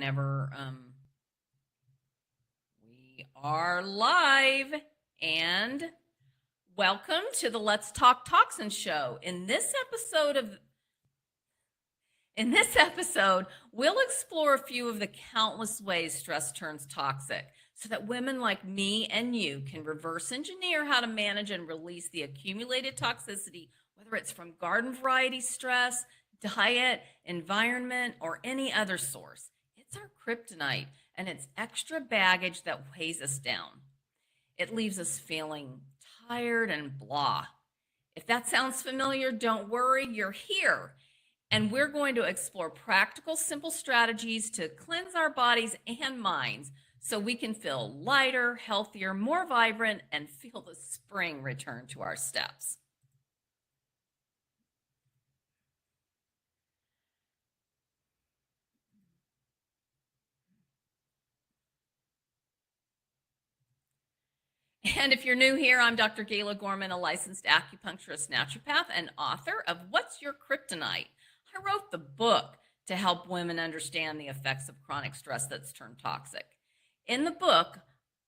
whenever we are live. And welcome to the Let's Talk Toxins show. In this episode, we'll explore a few of the countless ways stress turns toxic so that women like me and you can reverse engineer how to manage and release the accumulated toxicity, whether it's from garden variety stress, diet, environment, or any other source. It's our kryptonite, and it's extra baggage that weighs us down. It leaves us feeling tired and blah. If that sounds familiar, don't worry, you're here. And we're going to explore practical, simple strategies to cleanse our bodies and minds so we can feel lighter, healthier, more vibrant, and feel the spring return to our steps. And if you're new here, I'm Dr. Gayla Gorman, a licensed acupuncturist, naturopath, and author of What's Your Kryptonite? I wrote the book to help women understand the effects of chronic stress that's turned toxic. In the book,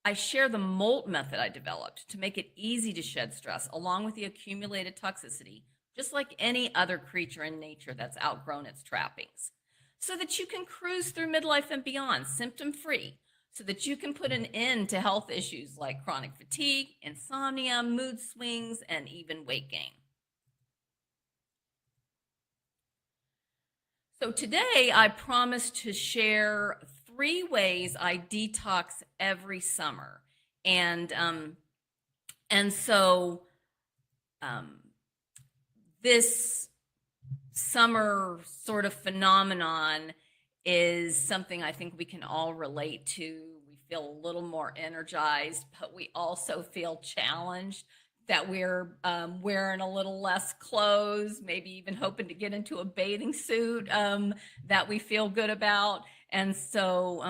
I share the molt method I developed to make it easy to shed stress along with the accumulated toxicity, just like any other creature in nature that's outgrown its trappings, so that you can cruise through midlife and beyond symptom-free, so that you can put an end to health issues like chronic fatigue, insomnia, mood swings, and even weight gain. So today I promise to share 3 ways I detox every summer. And so this summer sort of phenomenon is something I think we can all relate to. We feel a little more energized, but we also feel challenged that we're wearing a little less clothes, maybe even hoping to get into a bathing suit that we feel good about. And so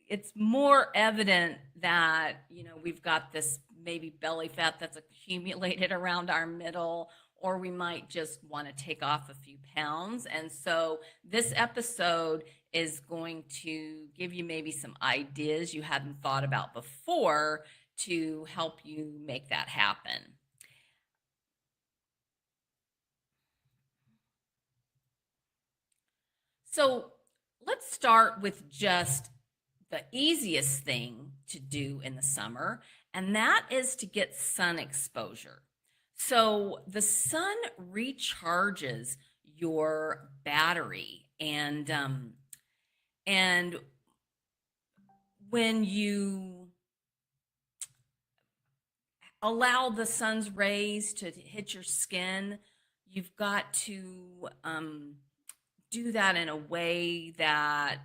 it's more evident that, we've got this maybe belly fat that's accumulated around our middle, or we might just want to take off a few pounds. And so this episode is going to give you maybe some ideas you hadn't thought about before to help you make that happen. So let's start with just the easiest thing to do in the summer, and that is to get sun exposure. So the sun recharges your battery, and when you allow the sun's rays to hit your skin, you've got to do that in a way that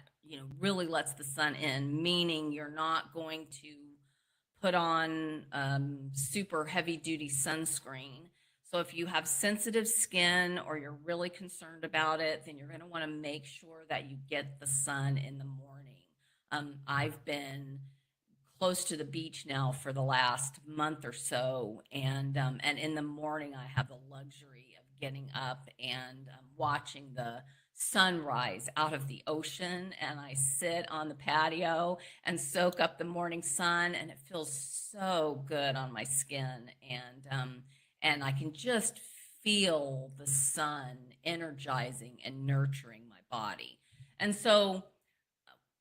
really lets the sun in, meaning you're not going to put on super heavy duty sunscreen. So if you have sensitive skin or you're really concerned about it, then you're going to want to make sure that you get the sun in the morning. I've been close to the beach now for the last month or so, and in the morning I have the luxury of getting up and watching the sunrise out of the ocean, and I sit on the patio and soak up the morning sun, and it feels so good on my skin, and I can just feel the sun energizing and nurturing my body. And so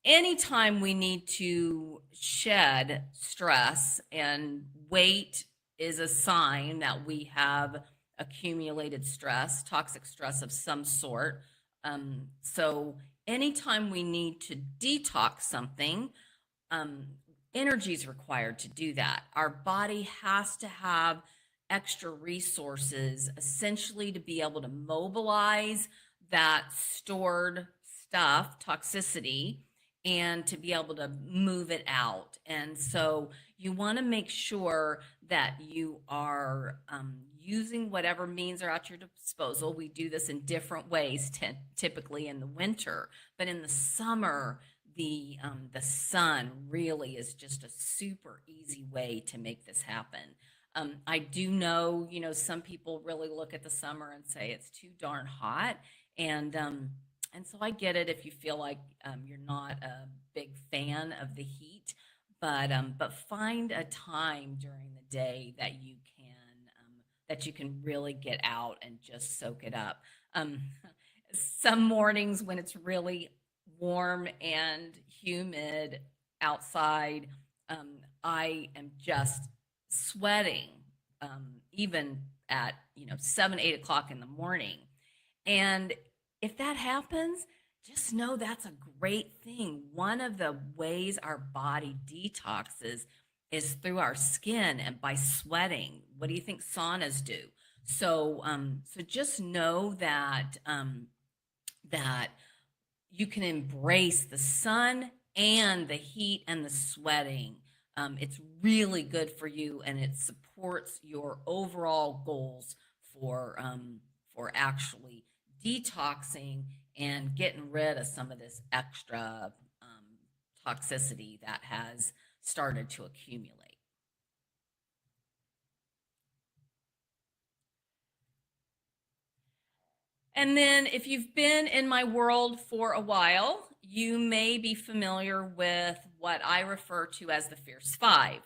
anytime we need to shed stress, and weight is a sign that we have accumulated stress, toxic stress of some sort. So anytime we need to detox something, energy is required to do that. Our body has to have extra resources essentially to be able to mobilize that stored stuff, toxicity, and to be able to move it out. And so you want to make sure that you are using whatever means are at your disposal. We do this in different ways, typically in the winter, but in the summer, the sun really is just a super easy way to make this happen. I do know, some people really look at the summer and say it's too darn hot. And And so I get it if you feel like you're not a big fan of the heat, but find a time during the day that you can really get out and just soak it up. Um, some mornings when it's really warm and humid outside, I am just sweating, even at 7, 8 o'clock in the morning. And if that happens, just know that's a great thing. One of the ways our body detoxes is through our skin and by sweating. What do you think saunas do? So just know that you can embrace the sun and the heat and the sweating. It's really good for you, and it supports your overall goals for actually detoxing and getting rid of some of this extra toxicity that has started to accumulate. And then, if you've been in my world for a while, you may be familiar with what I refer to as the Fierce Five.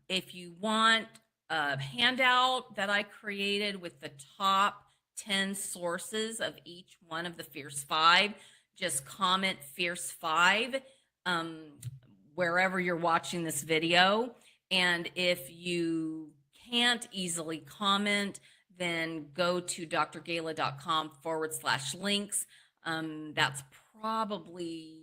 If you want a handout that I created with the top 10 sources of each one of the Fierce Five, just comment Fierce Five um, wherever you're watching this video. And if you can't easily comment, then go to drgala.com/links. That's probably,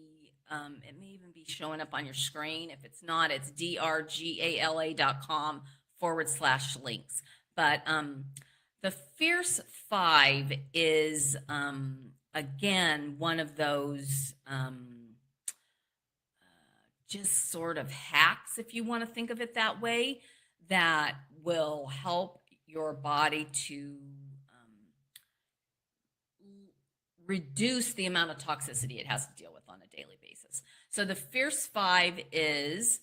it may even be showing up on your screen. If it's not, it's drgala.com/links. But the Fierce Five is, again, one of those just sort of hacks, if you want to think of it that way, that will help your body to reduce the amount of toxicity it has to deal with on a daily basis. So the Fierce Five is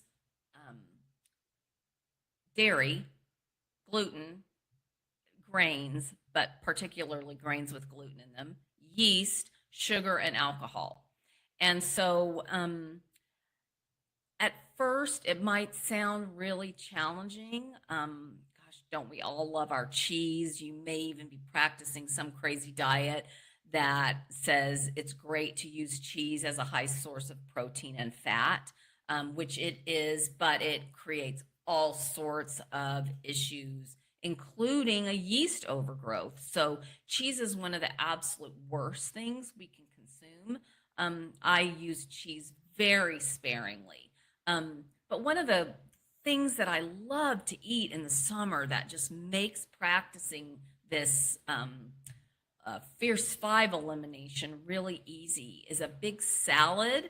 dairy, gluten, grains, but particularly grains with gluten in them, yeast, sugar, and alcohol. And so at first, it might sound really challenging. Gosh, don't we all love our cheese? You may even be practicing some crazy diet that says it's great to use cheese as a high source of protein and fat, which it is, but it creates all sorts of issues, including a yeast overgrowth. So cheese is one of the absolute worst things we can consume. I use cheese very sparingly. But one of the things that I love to eat in the summer that just makes practicing this Fierce Five elimination really easy is a big salad.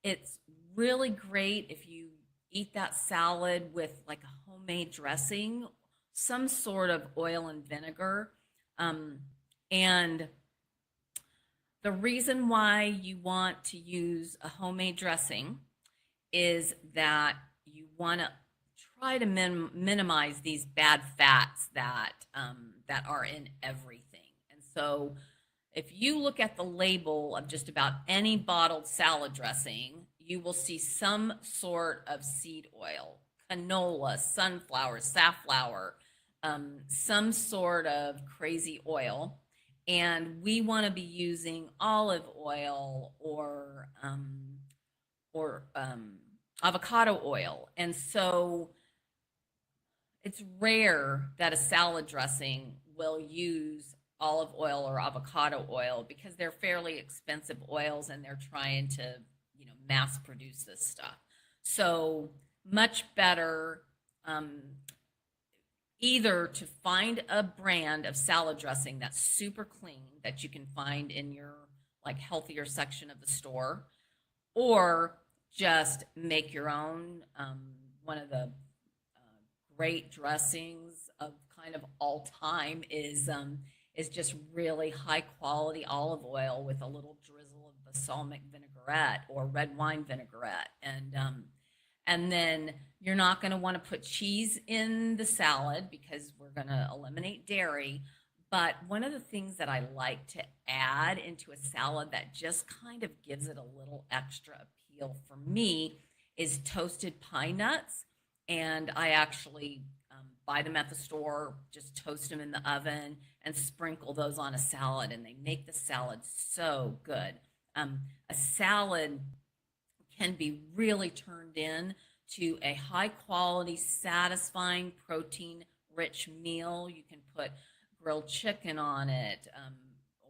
It's really great if you eat that salad with like a homemade dressing, some sort of oil and vinegar. And the reason why you want to use a homemade dressing is that you want to try to minimize these bad fats that are in everything. And so, if you look at the label of just about any bottled salad dressing, you will see some sort of seed oil, canola, sunflower, safflower, some sort of crazy oil. And we want to be using olive oil or avocado oil. And so it's rare that a salad dressing will use olive oil or avocado oil because they're fairly expensive oils and they're trying to, mass produce this stuff. So much better either to find a brand of salad dressing that's super clean that you can find in your like healthier section of the store, or just make your own. One of the great dressings of kind of all time is just really high quality olive oil with a little drizzle of balsamic vinaigrette or red wine vinaigrette, and then you're not going to want to put cheese in the salad because we're going to eliminate dairy. But one of the things that I like to add into a salad that just kind of gives it a little extra appeal for me is toasted pine nuts. And I actually buy them at the store, just toast them in the oven and sprinkle those on a salad, and they make the salad so good. A salad can be really turned in to a high quality, satisfying, protein rich meal. You can put grilled chicken on it,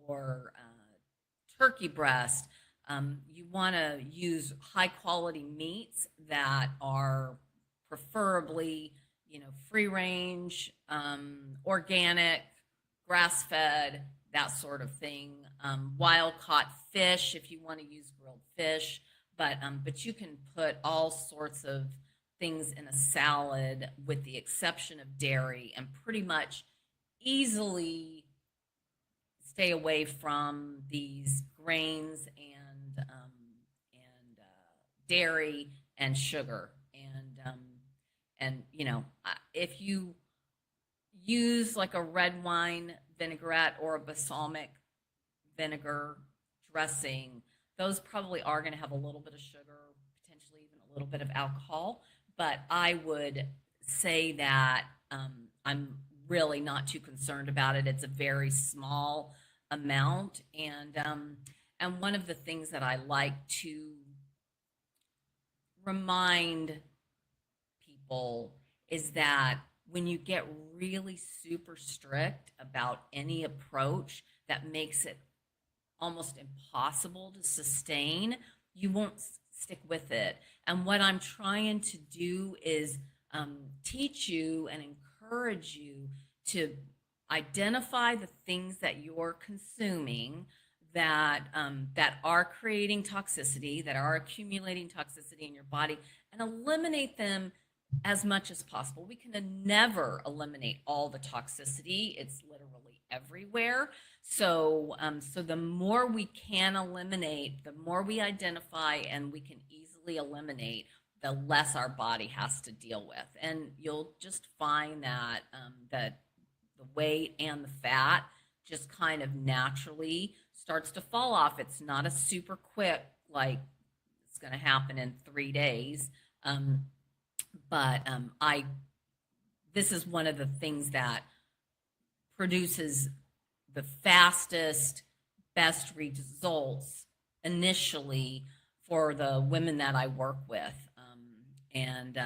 or turkey breast. You want to use high quality meats that are preferably, free range, organic, grass fed, that sort of thing. Wild caught fish if you want to use grilled fish, but you can put all sorts of things in a salad with the exception of dairy, and pretty much easily stay away from these grains and dairy and sugar. And if you use like a red wine vinaigrette or a balsamic vinegar dressing, those probably are going to have a little bit of sugar, potentially even a little bit of alcohol. But I would say that I'm really not too concerned about it. It's a very small amount, and one of the things that I like to remind people is that when you get really super strict about any approach that makes it almost impossible to sustain, you won't stick with it. And what I'm trying to do is teach you and encourage you to identify the things that you're consuming that are creating toxicity, that are accumulating toxicity in your body, and eliminate them as much as possible. We can never eliminate all the toxicity. It's literally everywhere. So the more we can eliminate, the more we identify and we can easily eliminate, the less our body has to deal with. And you'll just find that the weight and the fat just kind of naturally starts to fall off. It's not a super quick, like it's going to happen in 3 days. But this is one of the things that produces the fastest, best results initially for the women that I work with. And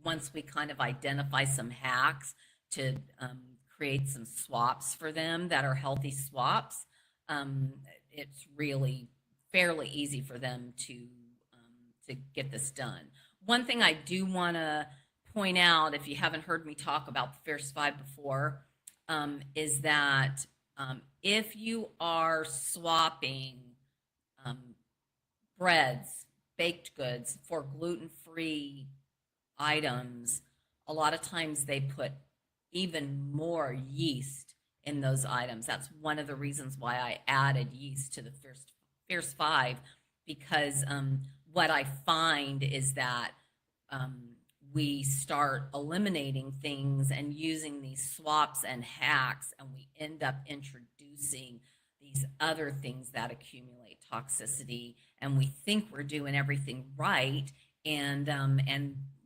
once we kind of identify some hacks to create some swaps for them that are healthy swaps, it's really fairly easy for them to get this done. One thing I do want to point out, if you haven't heard me talk about the Fierce Five before, is that if you are swapping breads, baked goods for gluten-free items, a lot of times they put even more yeast in those items. That's one of the reasons why I added yeast to the Fierce Five, because what I find is that we start eliminating things and using these swaps and hacks, and we end up introducing these other things that accumulate toxicity, and we think we're doing everything right, and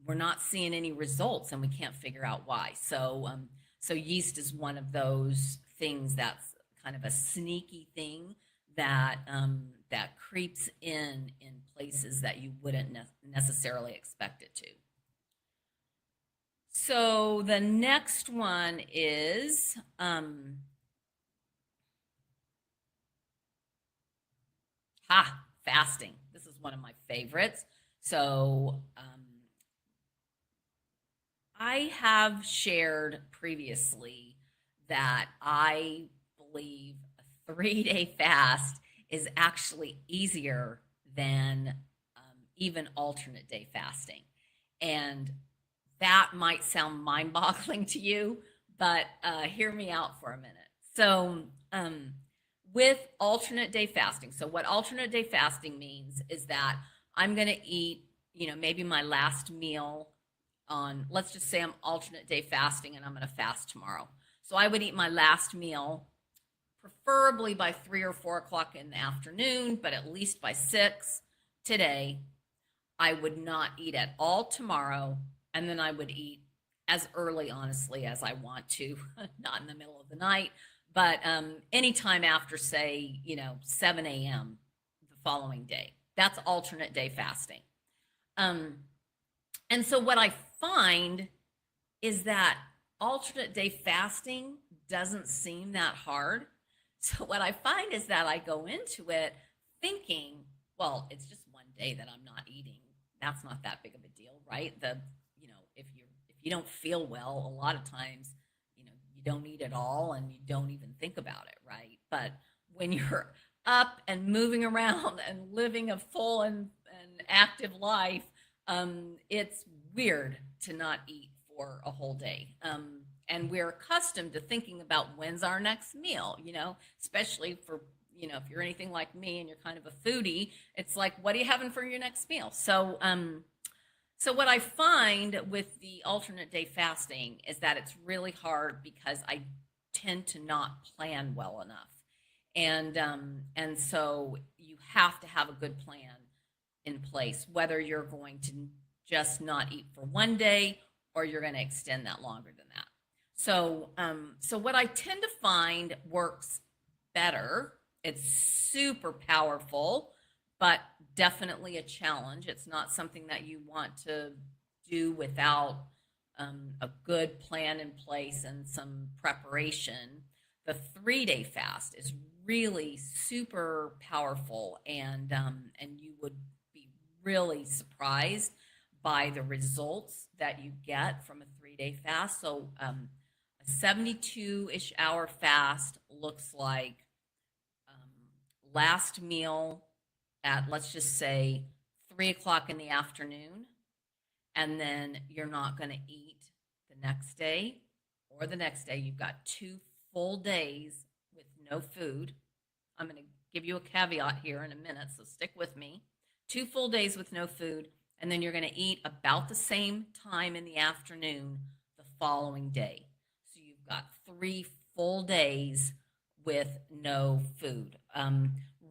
we're not seeing any results, and we can't figure out why. So yeast is one of those things that's kind of a sneaky thing that that creeps in places that you wouldn't necessarily expect it to. So the next one is fasting. This is one of my favorites. So I have shared previously that I believe a 3-day fast is actually easier than even alternate day fasting. And that might sound mind boggling to you, but hear me out for a minute. So, with alternate day fasting, so what alternate day fasting means is that I'm going to eat, maybe my last meal on, let's just say I'm alternate day fasting and I'm going to fast tomorrow. So I would eat my last meal preferably by 3 or 4 o'clock in the afternoon, but at least by 6 today. I would not eat at all tomorrow. And then I would eat as early, honestly, as I want to, not in the middle of the night, but anytime after, say, 7 a.m. the following day. That's alternate day fasting. Um, and so what I find is that alternate day fasting doesn't seem that hard. So what I find is that I go into it thinking, well, it's just one day that I'm not eating. That's not that big of a deal, right? If you don't feel well, a lot of times, you don't eat at all and you don't even think about it, right? But when you're up and moving around and living a full and active life, it's weird to not eat for a whole day. And we're accustomed to thinking about when's our next meal, especially for, if you're anything like me and you're kind of a foodie, it's like, what are you having for your next meal? So what I find with the alternate day fasting is that it's really hard because I tend to not plan well enough. And so you have to have a good plan in place, whether you're going to just not eat for one day or you're going to extend that longer than that. So what I tend to find works better. It's super powerful, but definitely a challenge. It's not something that you want to do without a good plan in place and some preparation. The 3-day fast is really super powerful, and you would be really surprised by the results that you get from a 3-day fast. So a 72-ish hour fast looks like last meal at, let's just say, 3 o'clock in the afternoon, and then you're not going to eat the next day or the next day. You've got 2 full days with no food. I'm going to give you a caveat here in a minute, so stick with me. 2 full days with no food, and then you're going to eat about the same time in the afternoon the following day. So you've got 3 full days with no food.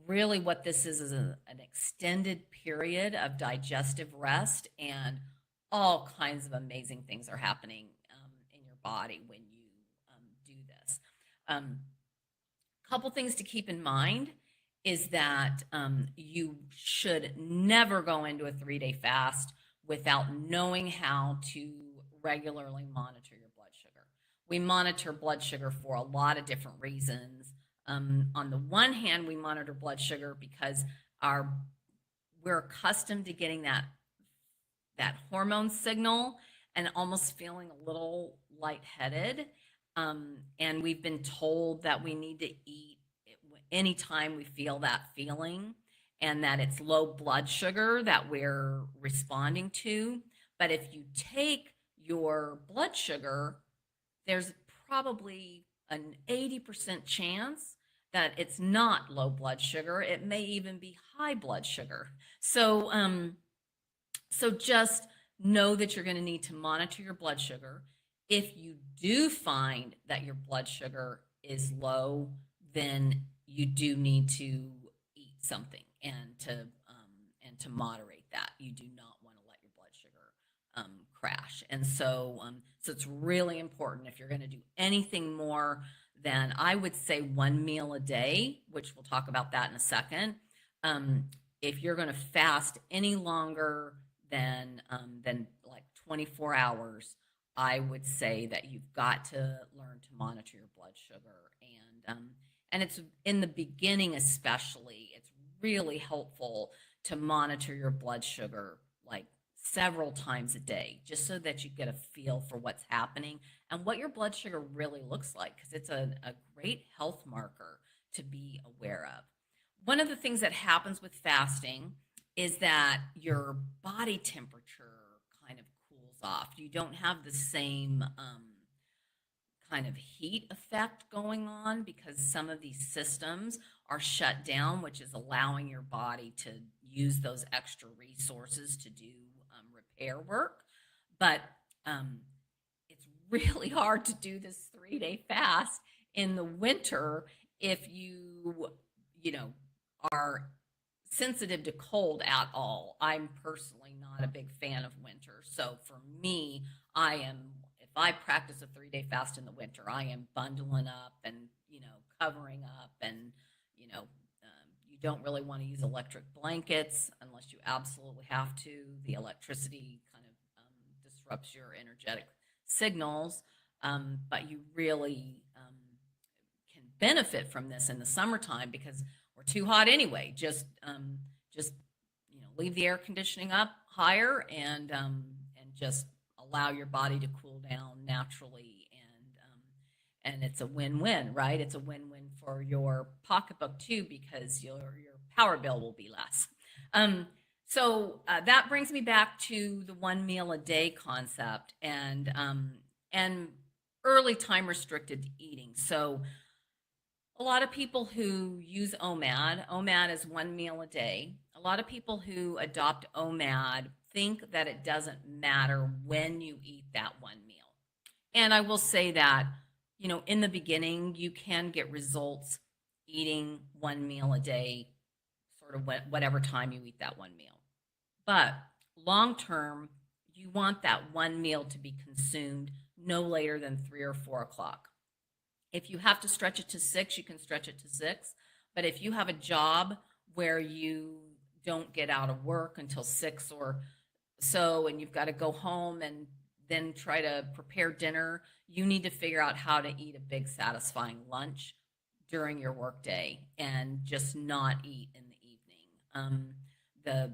Really what this is an extended period of digestive rest, and all kinds of amazing things are happening in your body when you do this. Couple things to keep in mind is that you should never go into a 3-day fast without knowing how to regularly monitor your blood sugar. We monitor blood sugar for a lot of different reasons. On the one hand, we monitor blood sugar because we're accustomed to getting that hormone signal and almost feeling a little lightheaded. And we've been told that we need to eat anytime we feel that feeling, and that it's low blood sugar that we're responding to. But if you take your blood sugar, there's probably an 80% chance that it's not low blood sugar. It may even be high blood sugar. So just know that you're going to need to monitor your blood sugar. If you do find that your blood sugar is low, then you do need to eat something and to moderate that. You do not want to let your blood sugar crash. And so it's really important, if you're going to do anything more than, I would say, 1 meal a day, which we'll talk about that in a second. If you're going to fast any longer than like 24 hours, I would say that you've got to learn to monitor your blood sugar. And it's in the beginning, especially, it's really helpful to monitor your blood sugar like several times a day, just so that you get a feel for what's happening and what your blood sugar really looks like, because it's a great health marker to be aware of. One of the things that happens with fasting is that your body temperature kind of cools off. You don't have the same kind of heat effect going on because some of these systems are shut down, which is allowing your body to use those extra resources to do repair work. But it's really hard to do this 3-day fast in the winter if you know, are sensitive to cold at all. I'm personally not a big fan of winter. So for me, if I practice a 3-day fast in the winter, I am bundling up and, covering up and, you don't really want to use electric blankets unless you absolutely have to. The electricity kind of disrupts your energetic signals, but you really can benefit from this in the summertime because we're too hot anyway. Just leave the air conditioning up higher and just allow your body to cool down naturally, and it's a win-win, right? It's a win-win for your pocketbook too because your power bill will be less. So that brings me back to the one meal a day concept and early time restricted eating. So a lot of people who use OMAD is one meal a day. A lot of people who adopt OMAD think that it doesn't matter when you eat that one meal. And I will say that, in the beginning, you can get results eating one meal a day, sort of whatever time you eat that one meal. But long term, you want that one meal to be consumed no later than 3 or 4 o'clock. If you have to stretch it to 6, you can stretch it to 6. But if you have a job where you don't get out of work until 6 or so, and you've got to go home and then try to prepare dinner, you need to figure out how to eat a big, satisfying lunch during your workday and just not eat in the evening. The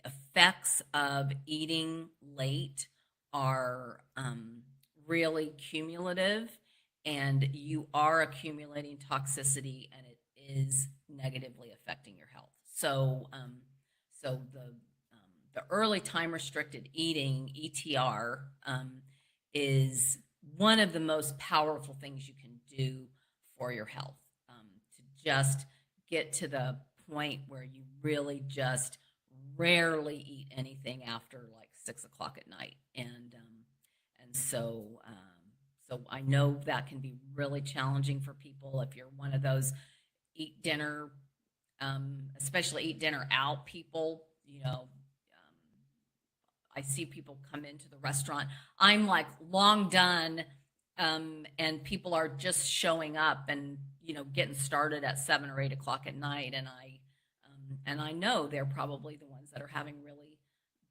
effects of eating late are really cumulative, and you are accumulating toxicity, and it is negatively affecting your health. So the early time restricted eating (ETR) is one of the most powerful things you can do for your health, to just get to the point where you really just rarely eat anything after like 6 o'clock at night, so I know that can be really challenging for people if you're one of those eat dinner, especially eat dinner out people. I see people come into the restaurant. I'm like long done, and people are just showing up and getting started at 7 or 8 o'clock at night, and I know they're probably the ones that are having really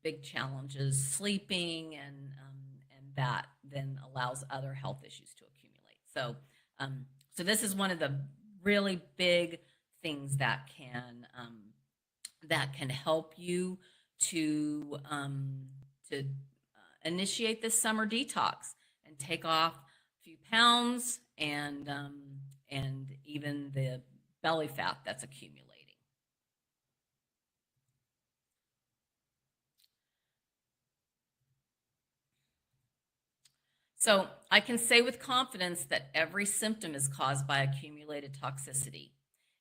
big challenges sleeping, and that then allows other health issues to accumulate. So this is one of the really big things that can help you to initiate this summer detox and take off a few pounds and even the belly fat that's accumulating. So I can say with confidence that every symptom is caused by accumulated toxicity.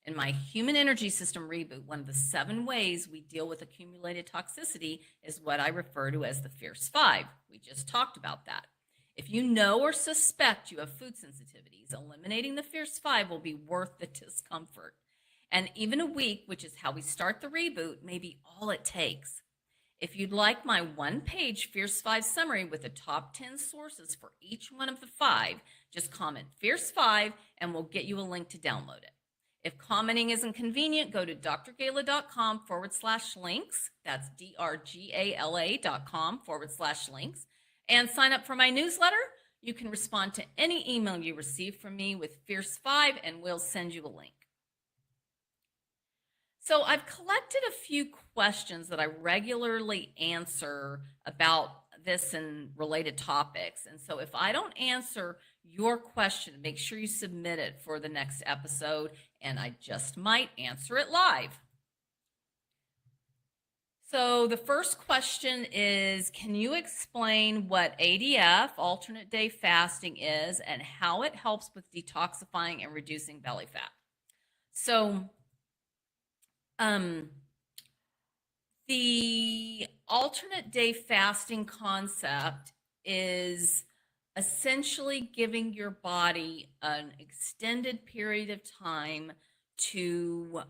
In my human energy system reboot, one of the 7 ways we deal with accumulated toxicity is what I refer to as the Fierce 5. We just talked about that. If you know or suspect you have food sensitivities, eliminating the Fierce 5 will be worth the discomfort. And even a week, which is how we start the reboot, may be all it takes. If you'd like my 1-page Fierce 5 summary with the top 10 sources for each one of the 5, just comment Fierce 5 and we'll get you a link to download it. If commenting isn't convenient, go to drgala.com/links. That's drgala.com/links, and sign up for my newsletter. You can respond to any email you receive from me with Fierce 5 and we'll send you a link. So I've collected a few questions that I regularly answer about this and related topics. And so if I don't answer your question, make sure you submit it for the next episode, and I just might answer it live. So the first question is, can you explain what ADF, alternate day fasting, is and how it helps with detoxifying and reducing belly fat? So the alternate day fasting concept is essentially giving your body an extended period of time to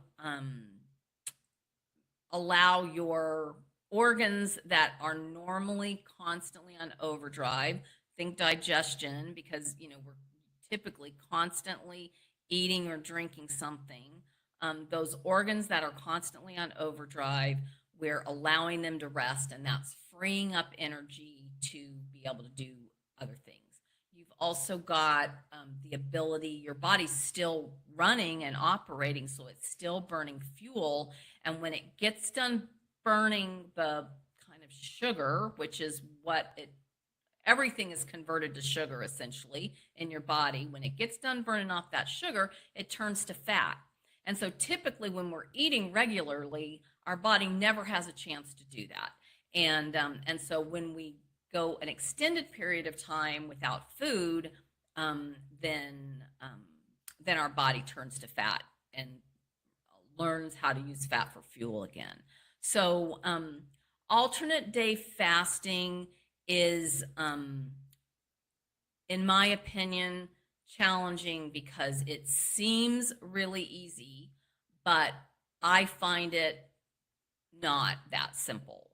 allow your organs that are normally constantly on overdrive, think digestion, because we're typically constantly eating or drinking something. Those organs that are constantly on overdrive, we're allowing them to rest, and that's freeing up energy to be able to do other things. You've also got the ability, your body's still running and operating, so it's still burning fuel. And when it gets done burning the kind of sugar, which is what everything is converted to sugar essentially in your body. When it gets done burning off that sugar, it turns to fat. And so typically when we're eating regularly, our body never has a chance to do that. And so when we go an extended period of time without food, then our body turns to fat and learns how to use fat for fuel again. So alternate day fasting is, in my opinion, challenging because it seems really easy, but I find it not that simple.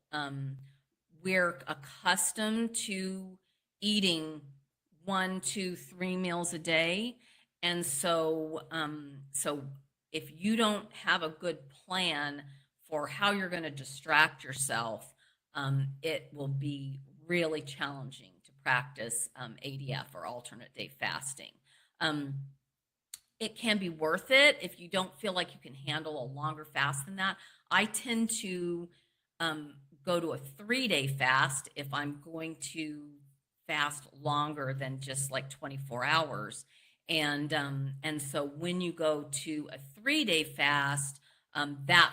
We're accustomed to eating 1, 2, 3 meals a day. And so if you don't have a good plan for how you're going to distract yourself, it will be really challenging to practice ADF or alternate day fasting. It can be worth it if you don't feel like you can handle a longer fast than that. I tend to go to a 3-day fast if I'm going to fast longer than just like 24 hours. And so when you go to a 3-day fast, that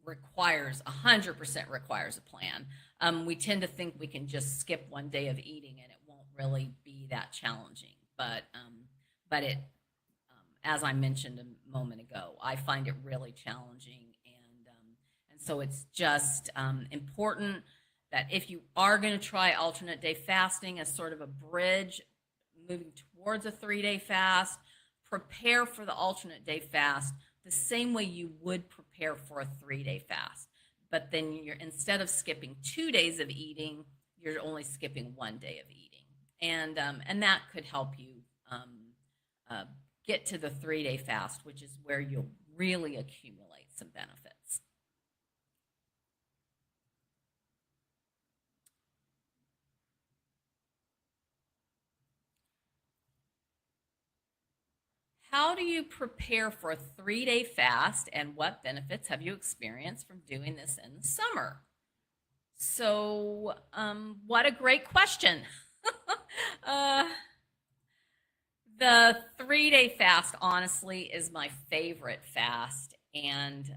requires 100% requires a plan. We tend to think we can just skip 1 day of eating and it won't really be that challenging. But it, as I mentioned a moment ago, I find it really challenging. And so it's just important that if you are going to try alternate day fasting as sort of a bridge moving towards a 3-day fast, prepare for the alternate day fast the same way you would prepare for a 3-day fast. But then instead of skipping 2 days of eating, you're only skipping 1 day of eating. And that could help you get to the 3-day fast, which is where you'll really accumulate some benefits. How do you prepare for a 3-day fast, and what benefits have you experienced from doing this in the summer? So, what a great question. The 3-day fast, honestly, is my favorite fast, and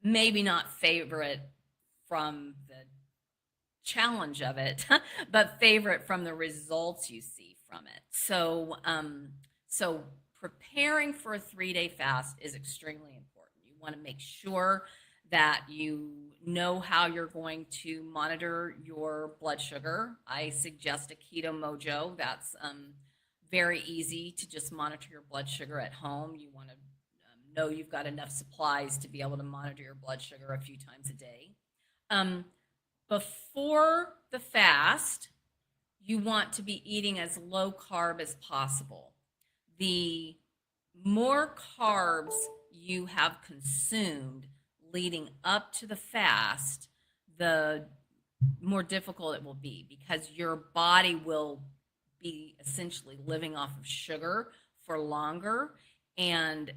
maybe not favorite from the challenge of it, but favorite from the results you see from it. So preparing for a 3-day fast is extremely important. You want to make sure that you know how you're going to monitor your blood sugar. I suggest a Keto Mojo. That's very easy to just monitor your blood sugar at home. You want to know you've got enough supplies to be able to monitor your blood sugar a few times a day. Before the fast, you want to be eating as low carb as possible. The more carbs you have consumed leading up to the fast, the more difficult it will be, because your body will be essentially living off of sugar for longer. And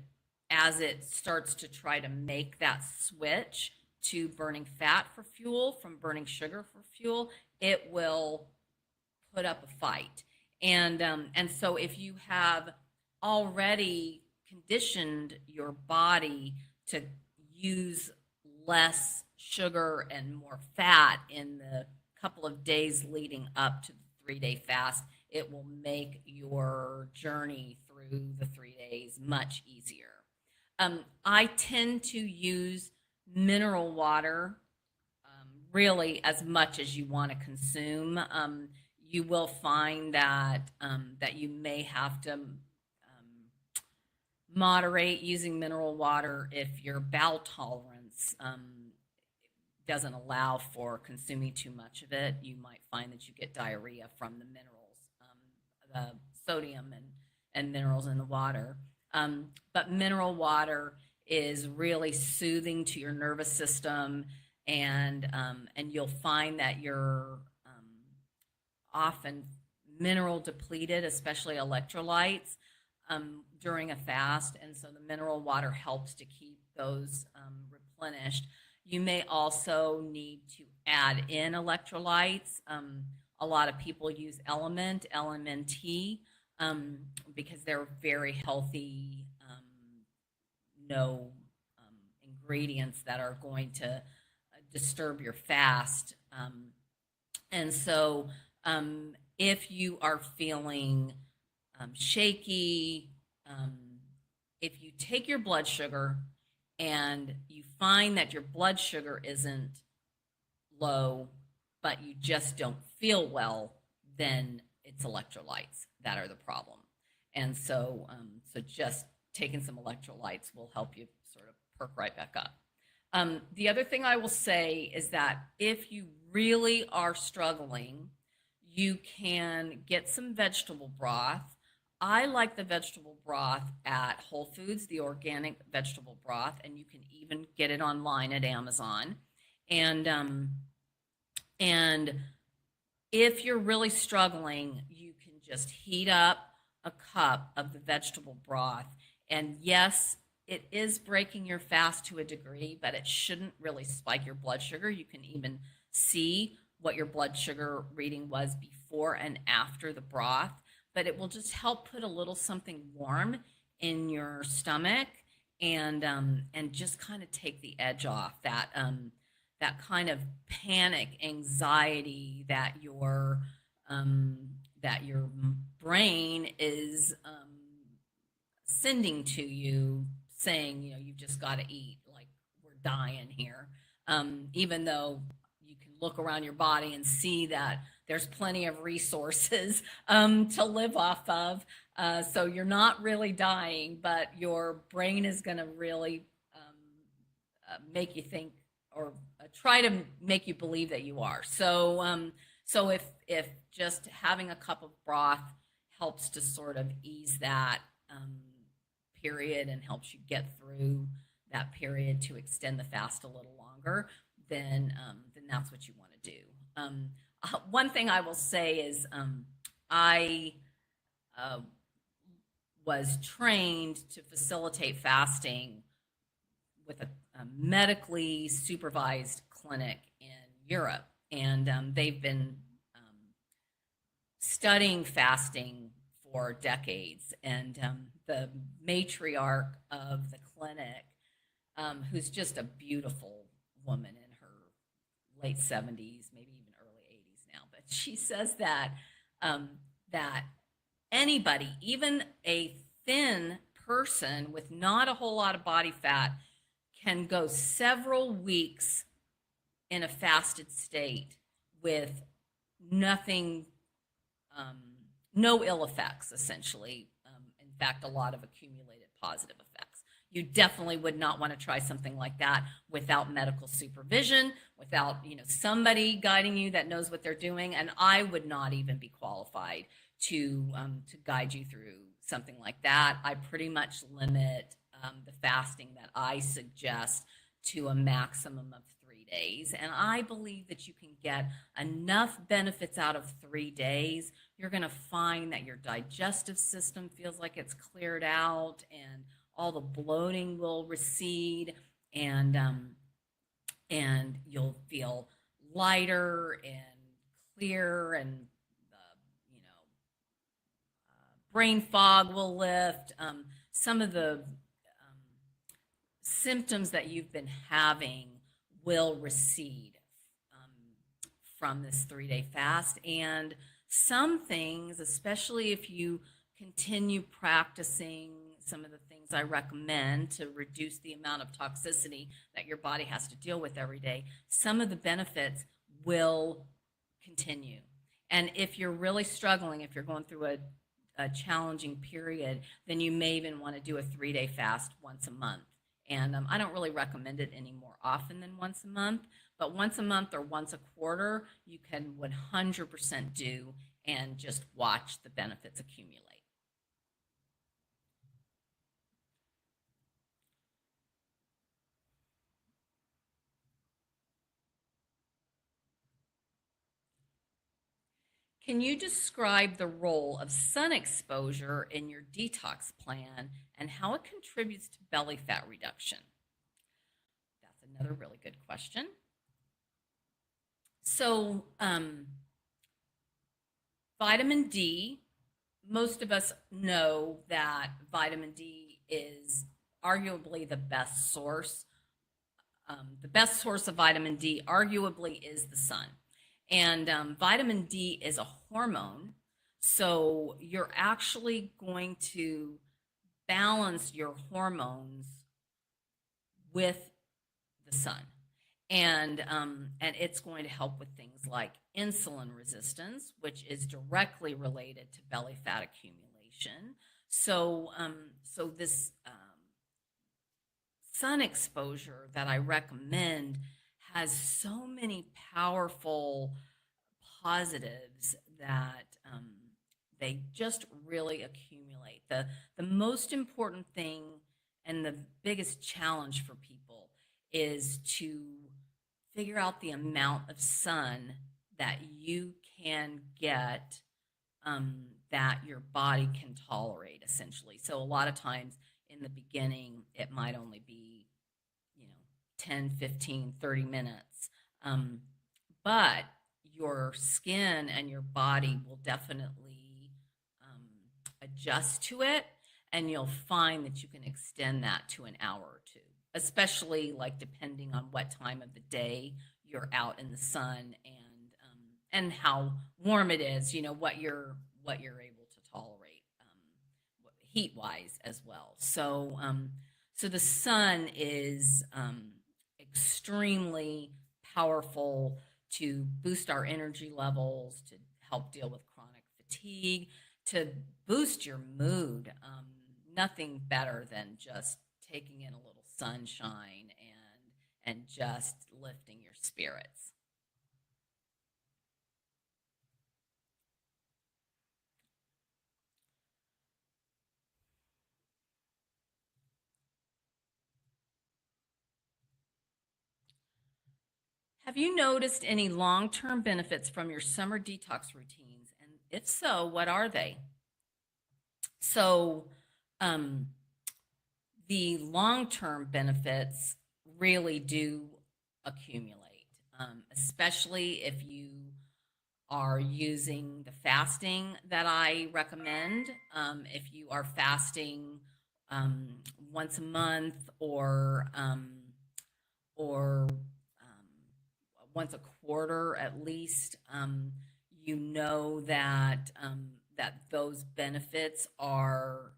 as it starts to try to make that switch to burning fat for fuel from burning sugar for fuel, it will put up a fight. And so if you have already conditioned your body to use less sugar and more fat in the couple of days leading up to the 3-day fast, it will make your journey through the 3 days much easier. I tend to use mineral water really as much as you want to consume. You will find that that you may have to moderate using mineral water if your bowel tolerance doesn't allow for consuming too much of it. You might find that you get diarrhea from the minerals, the sodium and minerals in the water. But mineral water is really soothing to your nervous system, and you'll find that you're often mineral depleted, especially electrolytes, during a fast, and so the mineral water helps to keep those replenished. You may also need to add in electrolytes. A lot of people use LMNT, because they're very healthy, no ingredients that are going to disturb your fast. And so if you are feeling shaky, if you take your blood sugar and you find that your blood sugar isn't low, but you just don't feel well, then it's electrolytes that are the problem. And so, so just taking some electrolytes will help you sort of perk right back up. The other thing I will say is that if you really are struggling, you can get some vegetable broth. I like the vegetable broth at Whole Foods, the organic vegetable broth, and you can even get it online at Amazon. And if you're really struggling, you can just heat up a cup of the vegetable broth. And yes, it is breaking your fast to a degree, but it shouldn't really spike your blood sugar. You can even see what your blood sugar reading was before and after the broth, but it will just help put a little something warm in your stomach, and just kind of take the edge off that that kind of panic, anxiety that your brain is sending to you, saying, you know, you've just got to eat, like we're dying here. Even though you can look around your body and see that there's plenty of resources to live off of. So you're not really dying, but your brain is going to really make you think, or try to make you believe that you are. So, so if just having a cup of broth helps to sort of ease that period and helps you get through that period to extend the fast a little longer, then that's what you want to do. One thing I will say is I was trained to facilitate fasting with a medically supervised clinic in Europe, and they've been studying fasting for decades. And the matriarch of the clinic, who's just a beautiful woman in her late 70s, maybe even early 80s now, but she says that that anybody, even a thin person with not a whole lot of body fat, can go several weeks in a fasted state with nothing, no ill effects, essentially. In fact, a lot of accumulated positive effects. You definitely would not want to try something like that without medical supervision, without, you know, somebody guiding you that knows what they're doing. And I would not even be qualified to guide you through something like that. I pretty much limit the fasting that I suggest to a maximum of 3 days. And I believe that you can get enough benefits out of 3 days. You're going to find that your digestive system feels like it's cleared out, and all the bloating will recede, and you'll feel lighter and clear, and you know, brain fog will lift. Some of the symptoms that you've been having will recede from this 3-day fast. And some things, especially if you continue practicing some of the things things I recommend to reduce the amount of toxicity that your body has to deal with every day, some of the benefits will continue. And if you're really struggling, if you're going through a challenging period, then you may even want to do a 3-day fast once a month. And I don't really recommend it any more often than once a month, but once a month or once a quarter, you can 100% do and just watch the benefits accumulate. Can you describe the role of sun exposure in your detox plan and how it contributes to belly fat reduction? That's another really good question. So, vitamin D, most of us know that vitamin D is arguably the best source. The best source of vitamin D arguably is the sun. And vitamin D is a hormone. So you're actually going to balance your hormones with the sun. And it's going to help with things like insulin resistance, which is directly related to belly fat accumulation. So this sun exposure that I recommend has so many powerful positives that they just really accumulate. The most important thing and the biggest challenge for people is to figure out the amount of sun that you can get that your body can tolerate, essentially. So a lot of times in the beginning, it might only be, 10, 15, 30 minutes. But your skin and your body will definitely adjust to it, and you'll find that you can extend that to an hour or two, especially like depending on what time of the day you're out in the sun and how warm it is, what you're able to tolerate heat wise as well. So the sun is extremely powerful to boost our energy levels, to help deal with chronic fatigue, to boost your mood. Nothing better than just taking in a little sunshine and just lifting your spirits. Have you noticed any long-term benefits from your summer detox routines? And if so, what are they? So, um, the long-term benefits really do accumulate, especially if you are using the fasting that I recommend. If you are fasting once a month or once a quarter at least, that those benefits are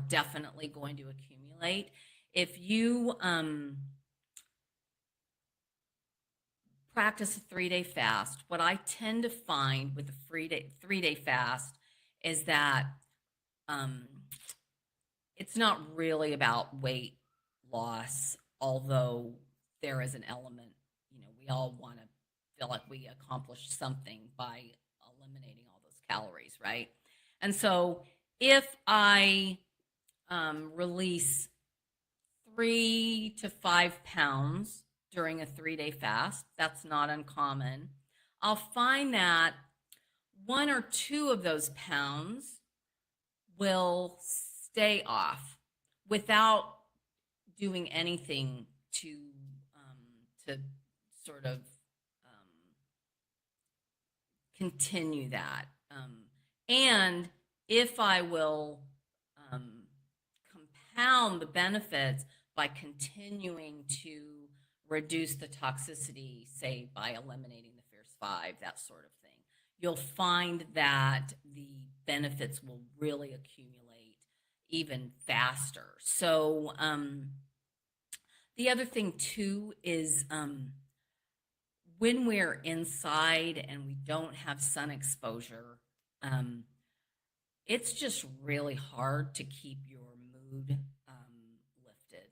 definitely going to accumulate. If you practice a 3-day fast, what I tend to find with a 3-day fast is that it's not really about weight loss, although there is an element. We all want to feel like we accomplished something by eliminating all those calories, right? And so if I release 3 to 5 pounds during a 3-day fast, that's not uncommon, I'll find that 1 or 2 of those pounds will stay off without doing anything to sort of continue that. And if I will compound the benefits by continuing to reduce the toxicity, say by eliminating the Fierce 5, that sort of thing, you'll find that the benefits will really accumulate even faster. So the other thing too is when we're inside and we don't have sun exposure, um, it's just really hard to keep your mood lifted.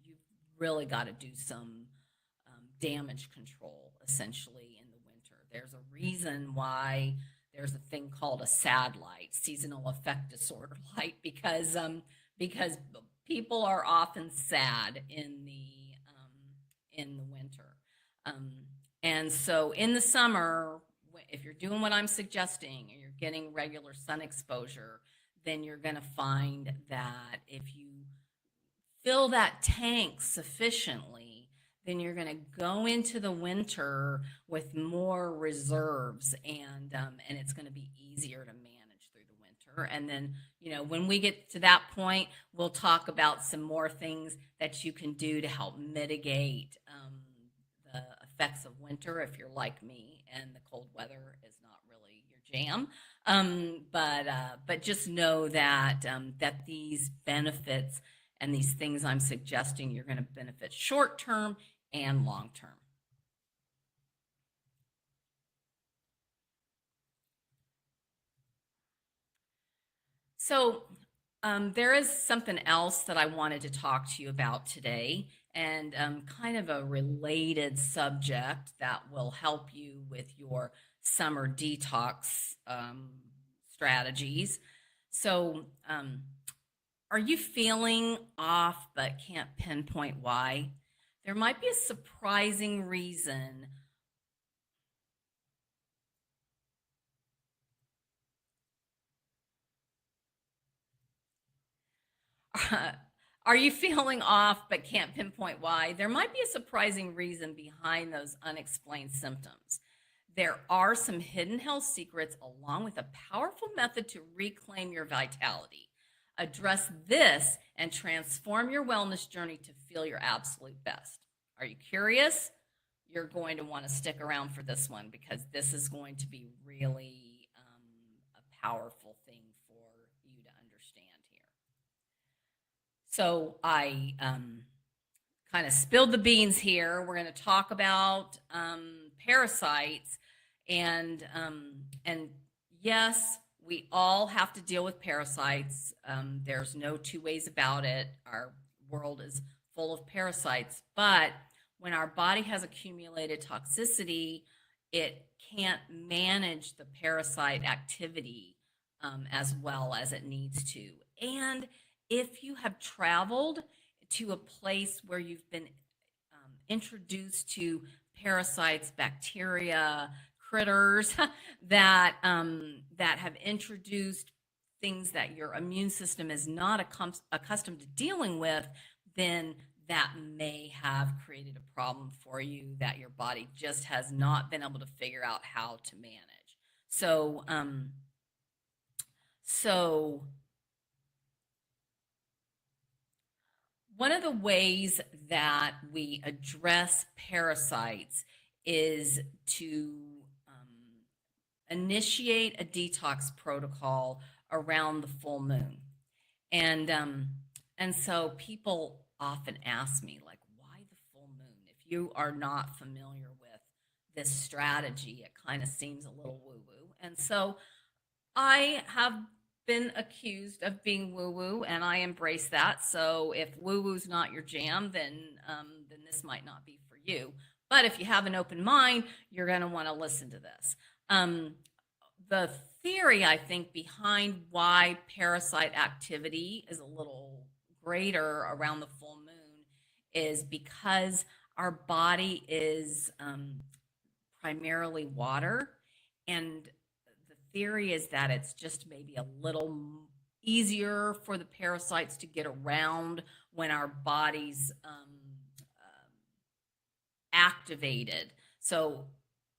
You've really got to do some damage control essentially in the winter. There's a reason why there's a thing called a SAD light, seasonal affect disorder light, because people are often sad in the winter. Um, and so in the summer, if you're doing what I'm suggesting and you're getting regular sun exposure, then you're going to find that if you fill that tank sufficiently, then you're going to go into the winter with more reserves, and it's going to be easier to manage through the winter. And then, when we get to that point, we'll talk about some more things that you can do to help mitigate the effects of winter if you're like me and the cold weather is not really your jam. But just know that these benefits and these things I'm suggesting, you're going to benefit short term and long term. So there is something else that I wanted to talk to you about today, and kind of a related subject that will help you with your summer detox strategies. So, are you feeling off but can't pinpoint why? There might be a surprising reason. Are you feeling off but can't pinpoint why? There might be a surprising reason behind those unexplained symptoms. There are some hidden health secrets along with a powerful method to reclaim your vitality. Address this and transform your wellness journey to feel your absolute best. Are you curious? You're going to want to stick around for this one because this is going to be really a powerful thing for you to understand here. So I kind of spilled the beans here. We're going to talk about parasites, and yes, we all have to deal with parasites. There's no two ways about it. Our world is full of parasites, but when our body has accumulated toxicity, it can't manage the parasite activity as well as it needs to. And if you have traveled to a place where you've been introduced to parasites, bacteria, critters that have introduced things that your immune system is not accustomed to dealing with, then that may have created a problem for you that your body just has not been able to figure out how to manage. So, so one of the ways that we address parasites is to initiate a detox protocol around the full moon. And so people often ask me, like, why the full moon? If you are not familiar with this strategy, it kind of seems a little woo-woo. And so I have been accused of being woo-woo, and I embrace that. So if woo-woo's not your jam, then this might not be for you. But if you have an open mind, you're going to want to listen to this. The theory, I think, behind why parasite activity is a little greater around the full moon is because our body is primarily water, and the theory is that it's just maybe a little easier for the parasites to get around when our body's activated. So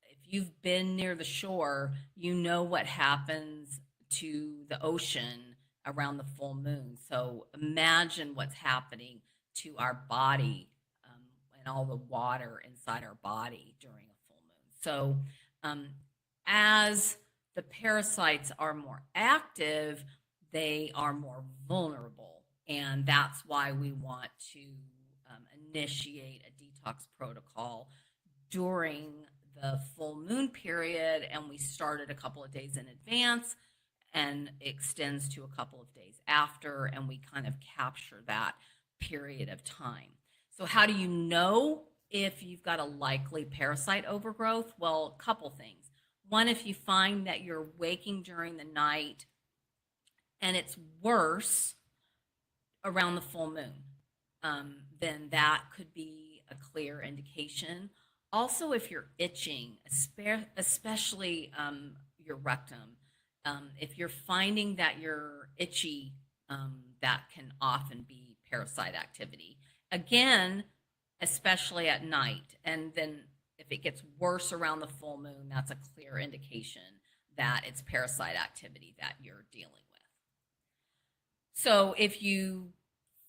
if you've been near the shore, you know what happens to the ocean around the full moon. So imagine what's happening to our body and all the water inside our body during a full moon. So as the parasites are more active, they are more vulnerable. And that's why we want to initiate a detox protocol during the full moon period. And we start it a couple of days in advance and extends to a couple of days after. And we kind of capture that period of time. So, how do you know if you've got a likely parasite overgrowth? Well, a couple things. One, if you find that you're waking during the night and it's worse around the full moon, then that could be a clear indication. Also, if you're itching, especially your rectum, if you're finding that you're itchy, that can often be parasite activity. Again, especially at night. And then if it gets worse around the full moon, that's a clear indication that it's parasite activity that you're dealing with. So if you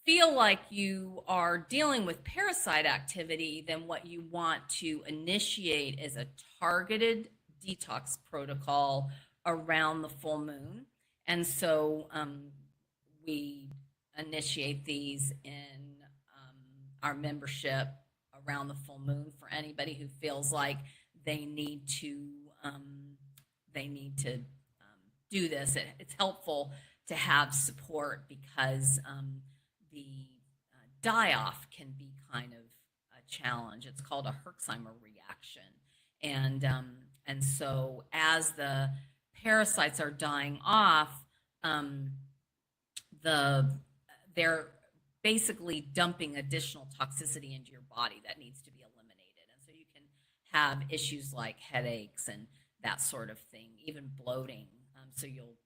feel like you are dealing with parasite activity, then what you want to initiate is a targeted detox protocol around the full moon. And so we initiate these in our membership around the full moon for anybody who feels like they need to do this. It's helpful to have support because the die-off can be kind of a challenge. It's called a Herxheimer reaction, and so as the parasites are dying off, they're basically dumping additional toxicity into your body that needs to be eliminated, and so you can have issues like headaches and that sort of thing, even bloating. So you'll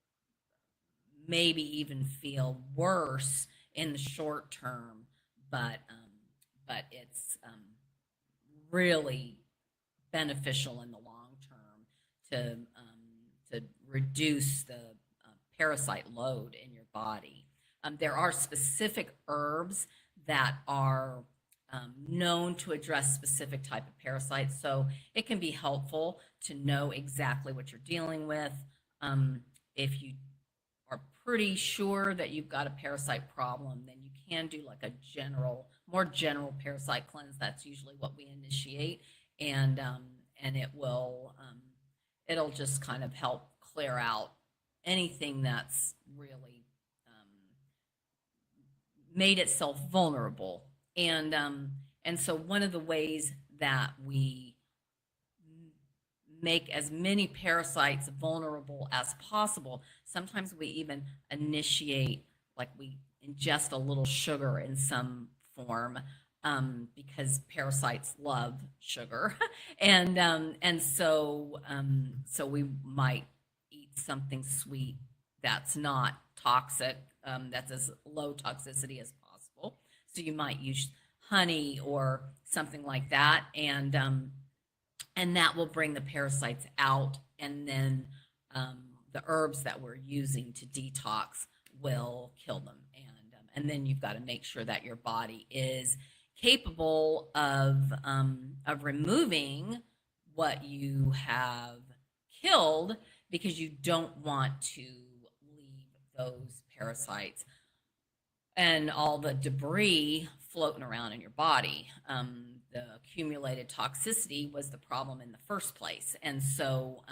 maybe even feel worse in the short term, but it's really beneficial in the long term to reduce the parasite load in your body. There are specific herbs that are known to address specific type of parasites, so it can be helpful to know exactly what you're dealing with. If you are pretty sure that you've got a parasite problem, then you can do like a more general parasite cleanse. That's usually what we initiate, and it'll just kind of help clear out anything that's really made itself vulnerable. And so one of the ways that we make as many parasites vulnerable as possible, sometimes we even initiate, like we ingest a little sugar in some form, because parasites love sugar, and so we might eat something sweet that's not toxic, that's as low toxicity as possible. So you might use honey or something like that, and that will bring the parasites out, and then the herbs that we're using to detox will kill them, and then you've got to make sure that your body is capable of removing what you have killed, because you don't want to leave those parasites and all the debris floating around in your body. The accumulated toxicity was the problem in the first place. And so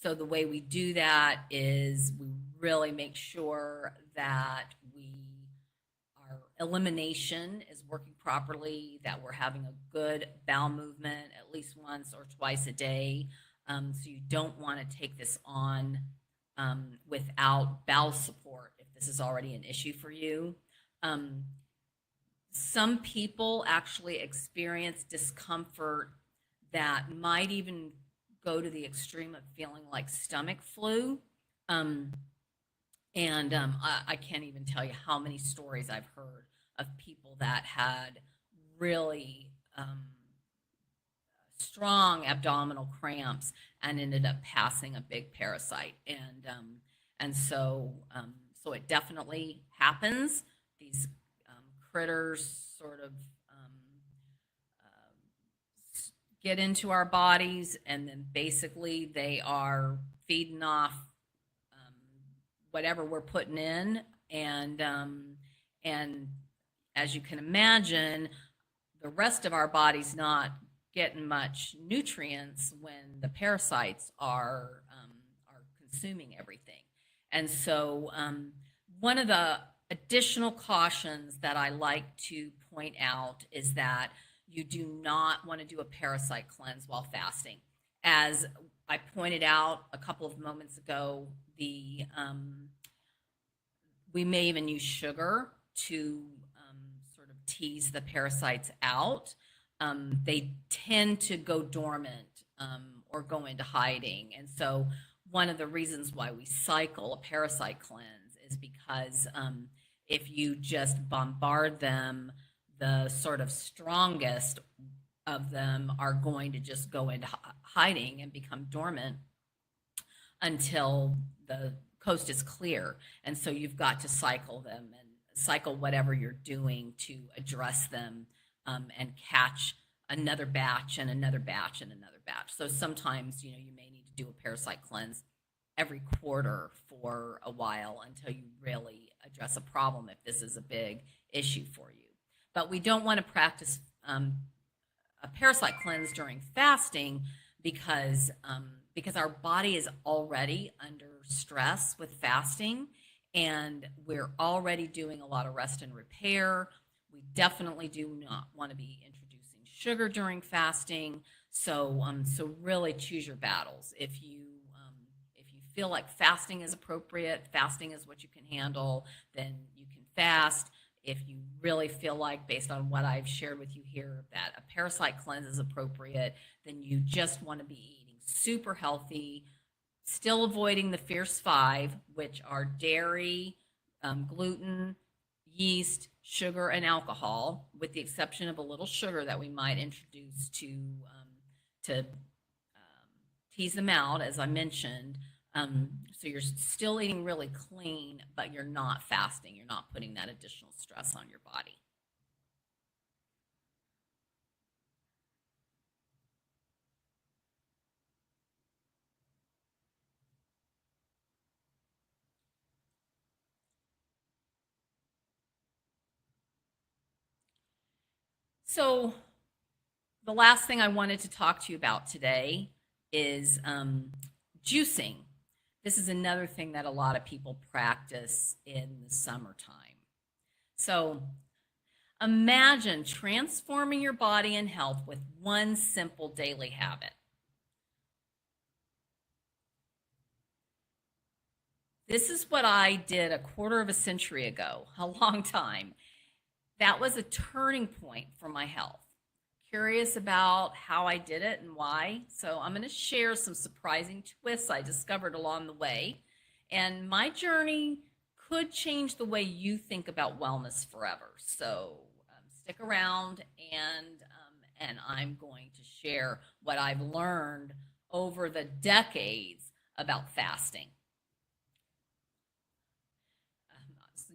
the way we do that is we really make sure that our elimination is working properly, that we're having a good bowel movement at least once or twice a day. So you don't want to take this on without bowel support if this is already an issue for you. Some people actually experience discomfort that might even go to the extreme of feeling like stomach flu. I can't even tell you how many stories I've heard of people that had really strong abdominal cramps and ended up passing a big parasite. And so it definitely happens. These critters sort of get into our bodies, and then basically they are feeding off whatever we're putting in, and and as you can imagine, the rest of our body's not getting much nutrients when the parasites are consuming everything. And so, one of the additional cautions that I like to point out is that you do not want to do a parasite cleanse while fasting. As I pointed out a couple of moments ago, the we may even use sugar to sort of tease the parasites out. They tend to go dormant or go into hiding. And so, one of the reasons why we cycle a parasite cleanse is because if you just bombard them, the sort of strongest of them are going to just go into hiding and become dormant until the coast is clear. And so you've got to cycle them and cycle whatever you're doing to address them, and catch another batch and another batch and another batch. So sometimes, you may need to do a parasite cleanse every quarter for a while until you really address a problem if this is a big issue for you. But we don't want to practice a parasite cleanse during fasting because our body is already under stress with fasting, and we're already doing a lot of rest and repair. We definitely do not want to be introducing sugar during fasting. So really choose your battles. If you feel like fasting is appropriate, fasting is what you can handle, then you can fast. If you really feel like, based on what I've shared with you here, that a parasite cleanse is appropriate, then you just want to be eating super healthy, still avoiding the fierce five, which are dairy, gluten, yeast, sugar, and alcohol, with the exception of a little sugar that we might introduce to tease them out, as I mentioned. So you're still eating really clean, but you're not fasting. You're not putting that additional stress on your body. So the last thing I wanted to talk to you about today is juicing. This is another thing that a lot of people practice in the summertime. So imagine transforming your body and health with one simple daily habit. This is what I did a quarter of a century ago, a long time. That was a turning point for my health. Curious about how I did it and why? So I'm going to share some surprising twists I discovered along the way. And my journey could change the way you think about wellness forever. So stick around, and I'm going to share what I've learned over the decades about fasting.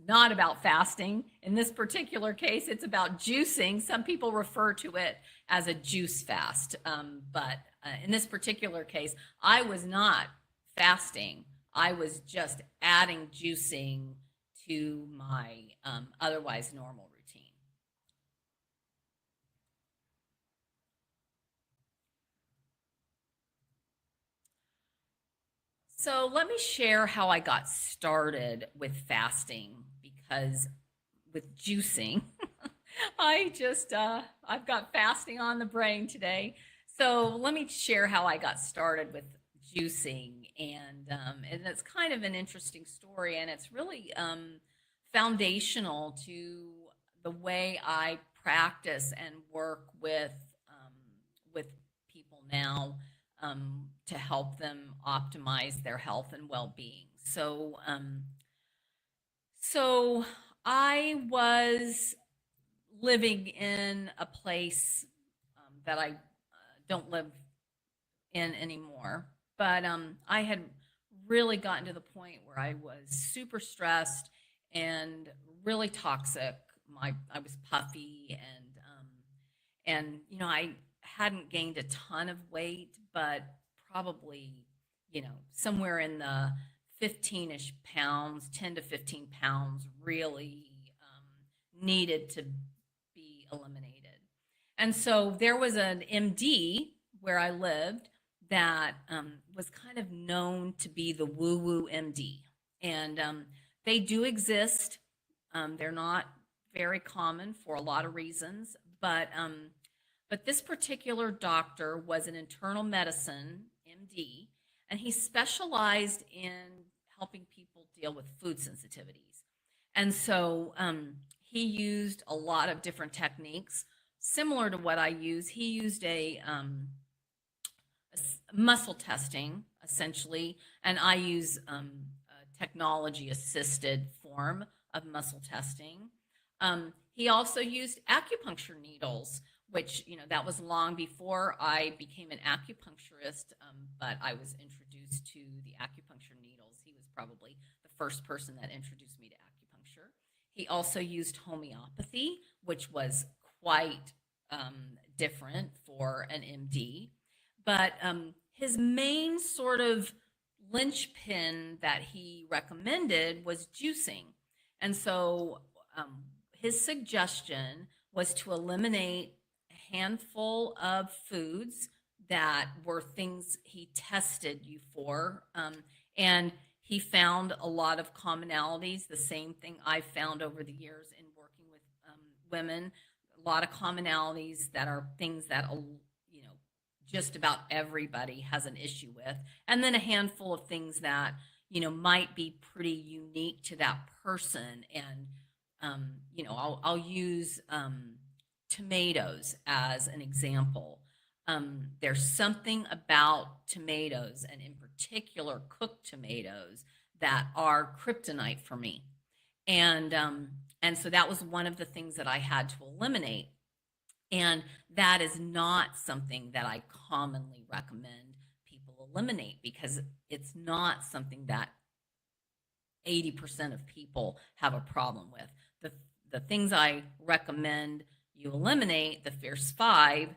Not about fasting. In this particular case, it's about juicing. Some people refer to it as a juice fast. But in this particular case, I was not fasting. I was just adding juicing to my otherwise normal routine. So let me share how I got started with fasting, because with juicing, I've got fasting on the brain today. So let me share how I got started with juicing, and it's kind of an interesting story, and it's really foundational to the way I practice and work with people now, to help them optimize their health and well-being. So I was living in a place that I don't live in anymore, but I had really gotten to the point where I was super stressed and really toxic. I was puffy, and I hadn't gained a ton of weight, but probably somewhere in the 15-ish pounds, 10 to 15 pounds really needed to be eliminated. And so there was an MD where I lived that was kind of known to be the woo woo MD. And they do exist. They're not very common for a lot of reasons, but this particular doctor was an internal medicine MD, and he specialized in helping people deal with food sensitivities. And so he used a lot of different techniques similar to what I use. He used a muscle testing, essentially, and I use a technology assisted form of muscle testing. He also used acupuncture needles, which, that was long before I became an acupuncturist, but I was introduced to the acupuncture needles. He was probably the first person that introduced me to acupuncture. He also used homeopathy, which was quite different for an MD. But his main sort of linchpin that he recommended was juicing. And so his suggestion was to eliminate a handful of foods that were things he tested you for. And he found a lot of commonalities, the same thing I've found over the years in working with women, a lot of commonalities that are things that just about everybody has an issue with, and then a handful of things that might be pretty unique to that person. And I'll use tomatoes as an example. There's something about tomatoes, and in particular cooked tomatoes, that are kryptonite for me. And so that was one of the things that I had to eliminate. And that is not something that I commonly recommend people eliminate, because it's not something that 80% of people have a problem with. The things I recommend you eliminate, the fierce 5,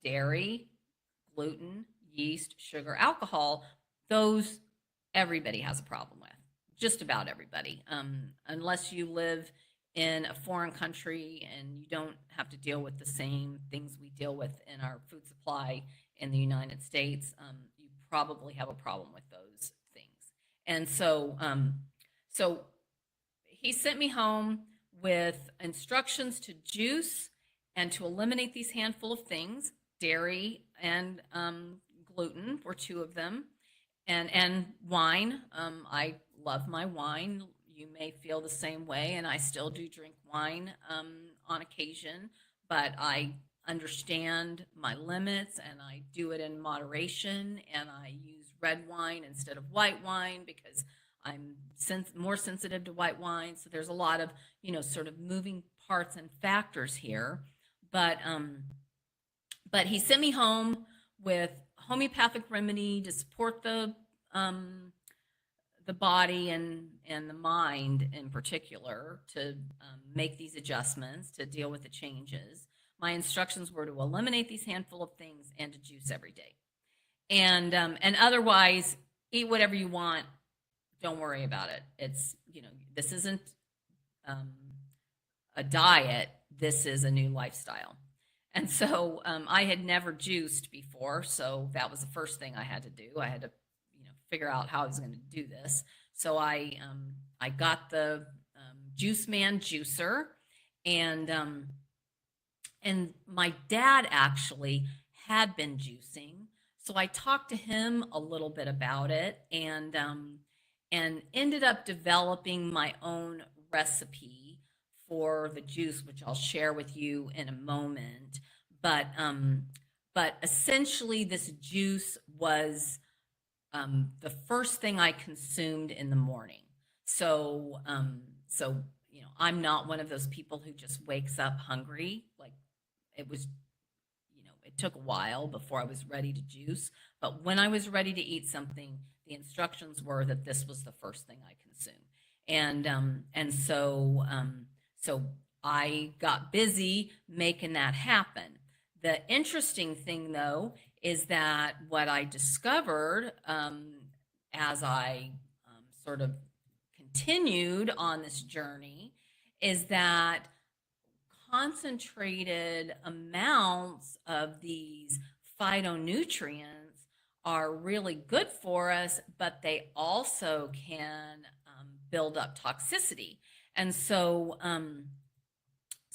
dairy, gluten, yeast, sugar, alcohol, those everybody has a problem with, just about everybody, unless you live in a foreign country and you don't have to deal with the same things we deal with in our food supply in the United States. You probably have a problem with those things. And so he sent me home with instructions to juice and to eliminate these handful of things. Dairy and gluten were 2 of them, and wine. I love my wine. You may feel the same way, and I still do drink wine on occasion, but I understand my limits, and I do it in moderation, and I use red wine instead of white wine because I'm more sensitive to white wine. So there's a lot of, sort of moving parts and factors here. But he sent me home with homeopathic remedy to support the body and the mind in particular, to make these adjustments to deal with the changes. My instructions were to eliminate these handful of things and to juice every day. And otherwise, eat whatever you want. Don't worry about it. It's, this isn't a diet. This is a new lifestyle. And so I had never juiced before. So that was the first thing I had to do. I had to figure out how I was going to do this. So I got the Juice Man juicer, and my dad actually had been juicing. So I talked to him a little bit about it, and ended up developing my own recipe for the juice, which I'll share with you in a moment. But essentially this juice was the first thing I consumed in the morning. So I'm not one of those people who just wakes up hungry. Like, it was, it took a while before I was ready to juice. But when I was ready to eat something, the instructions were that this was the first thing I consumed. And so I got busy making that happen. The interesting thing, though, is that what I discovered as I sort of continued on this journey is that concentrated amounts of these phytonutrients are really good for us, but they also can build up toxicity. And so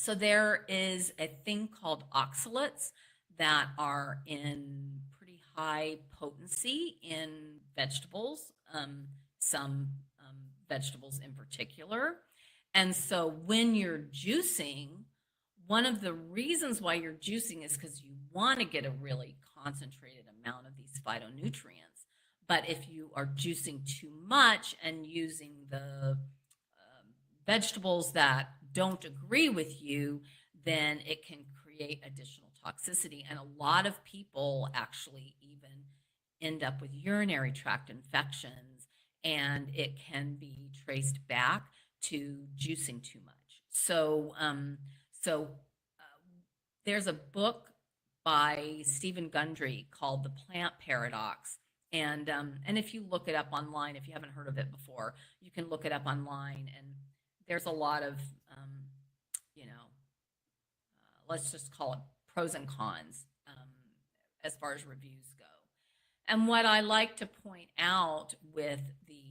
there is a thing called oxalates that are in pretty high potency in vegetables, some vegetables in particular. And so when you're juicing, one of the reasons why you're juicing is because you want to get a really concentrated amount of these phytonutrients. But if you are juicing too much and using the vegetables that don't agree with you, then it can create additional toxicity. And a lot of people actually even end up with urinary tract infections, and it can be traced back to juicing too much. So there's a book by Stephen Gundry called The Plant Paradox. And if you look it up online, if you haven't heard of it before, you can look it up online. And there's a lot of, let's just call it pros and cons as far as reviews go. And what I like to point out with the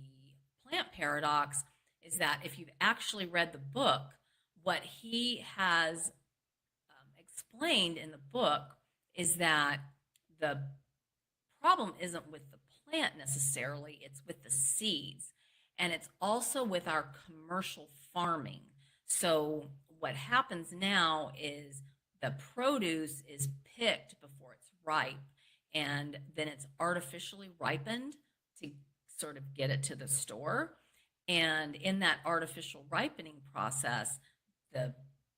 plant paradox is that if you've actually read the book, what he has explained in the book is that the problem isn't with the plant necessarily, it's with the seeds. And it's also with our commercial farming. So what happens now is the produce is picked before it's ripe, and then it's artificially ripened to sort of get it to the store. And in that artificial ripening process, the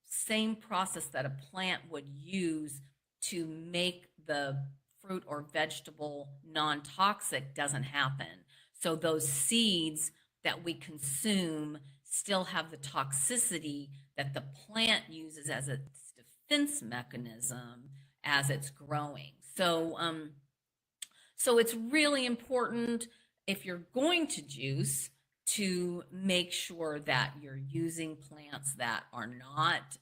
same process that a plant would use to make the fruit or vegetable non-toxic doesn't happen. So those seeds that we consume still have the toxicity that the plant uses as its defense mechanism as it's growing. So it's really important, if you're going to juice, to make sure that you're using plants that are not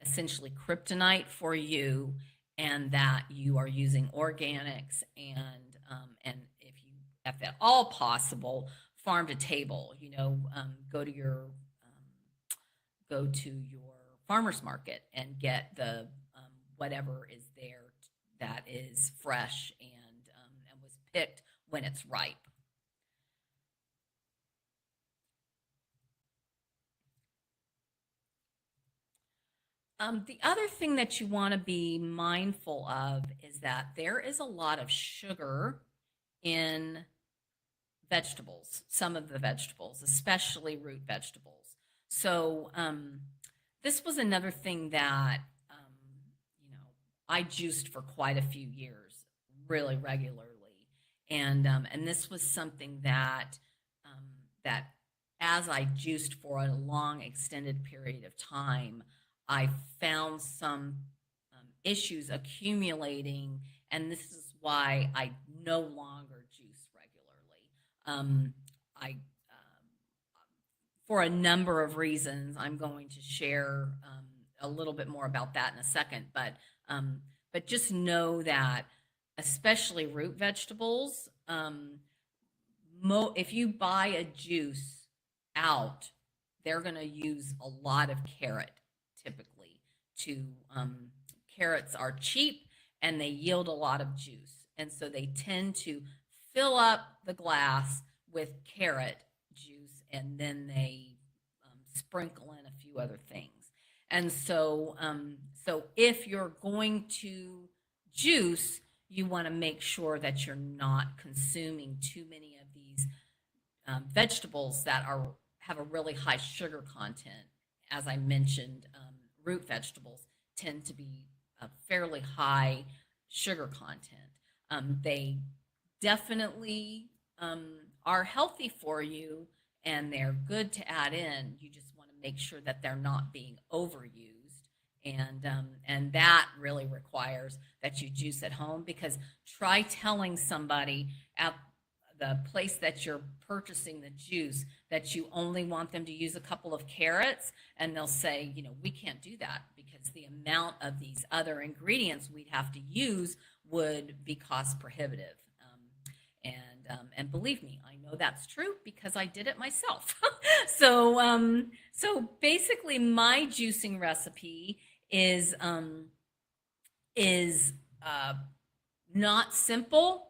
essentially kryptonite for you, and that you are using organics, and if at all possible, farm to table. Go to your farmer's market and get the whatever is there that is fresh and was picked when it's ripe. The other thing that you want to be mindful of is that there is a lot of sugar in vegetables, some of the vegetables, especially root vegetables. So this was another thing that I juiced for quite a few years, really regularly, and this was something that that as I juiced for a long, extended period of time, I found some issues accumulating, and this is why I no longer juice regularly. For a number of reasons, I'm going to share a little bit more about that in a second, but just know that, especially root vegetables, if you buy a juice out, they're going to use a lot of carrot. Typically, carrots are cheap and they yield a lot of juice, and so they tend to fill up the glass with carrot juice, and then they sprinkle in a few other things. And so if you're going to juice, you want to make sure that you're not consuming too many of these vegetables that have a really high sugar content. As I mentioned, root vegetables tend to be a fairly high sugar content. They definitely are healthy for you, and they're good to add in. You just want to make sure that they're not being overused, and that really requires that you juice at home, because try telling somebody the place that you're purchasing the juice that you only want them to use a couple of carrots, and they'll say, we can't do that because the amount of these other ingredients we'd have to use would be cost prohibitive. And believe me, I know that's true because I did it myself. So basically, my juicing recipe is not simple,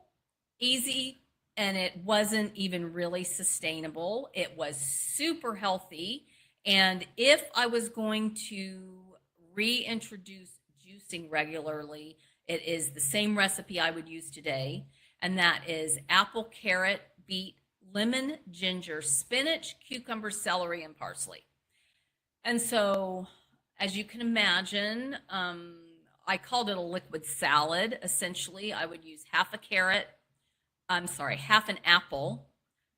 easy, and it wasn't even really sustainable. It was super healthy. And if I was going to reintroduce juicing regularly, it is the same recipe I would use today. And that is apple, carrot, beet, lemon, ginger, spinach, cucumber, celery, and parsley. And so, as you can imagine, I called it a liquid salad. Essentially, I would use half an apple,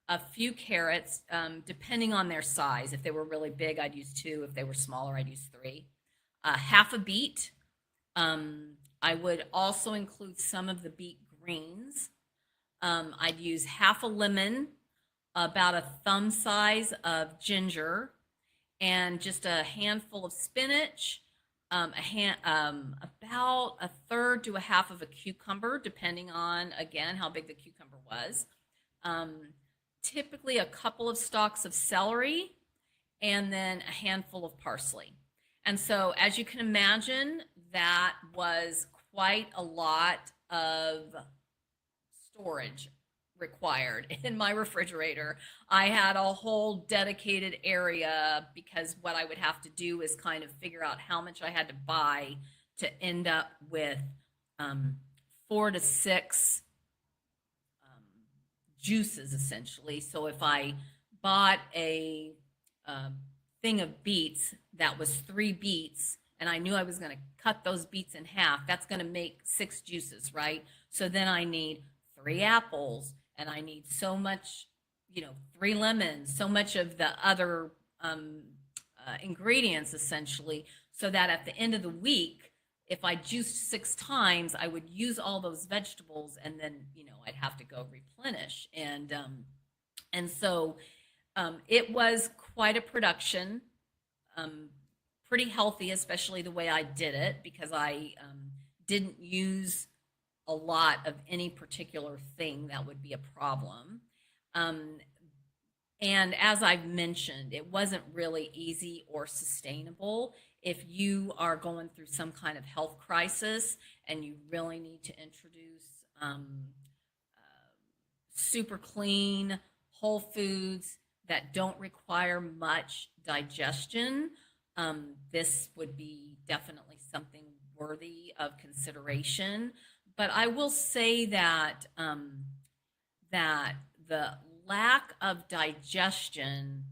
a few carrots, depending on their size. If they were really big, I'd use 2. If they were smaller, I'd use 3. Half a beet. I would also include some of the beet greens. I'd use half a lemon, about a thumb size of ginger, and just a handful of spinach, about a third to a half of a cucumber, depending on, again, how big the cucumber was. Typically a couple of stalks of celery, and then a handful of parsley. And so, as you can imagine, that was quite a lot of storage required in my refrigerator. I had a whole dedicated area because what I would have to do is kind of figure out how much I had to buy to end up with 4 to 6 juices, essentially. So if I bought a thing of beets that was 3 beets, and I knew I was going to cut those beets in half, that's going to make 6 juices, right? So then I need 3 apples, and I need so much, 3 lemons, so much of the other ingredients, essentially, so that at the end of the week, if I juiced 6 times, I would use all those vegetables, and then, I'd have to go replenish. And so it was quite a production, pretty healthy, especially the way I did it, because I didn't use a lot of any particular thing that would be a problem. And as I've mentioned, it wasn't really easy or sustainable. If you are going through some kind of health crisis and you really need to introduce super clean, whole foods that don't require much digestion, this would be definitely something worthy of consideration. But I will say that that the lack of digestion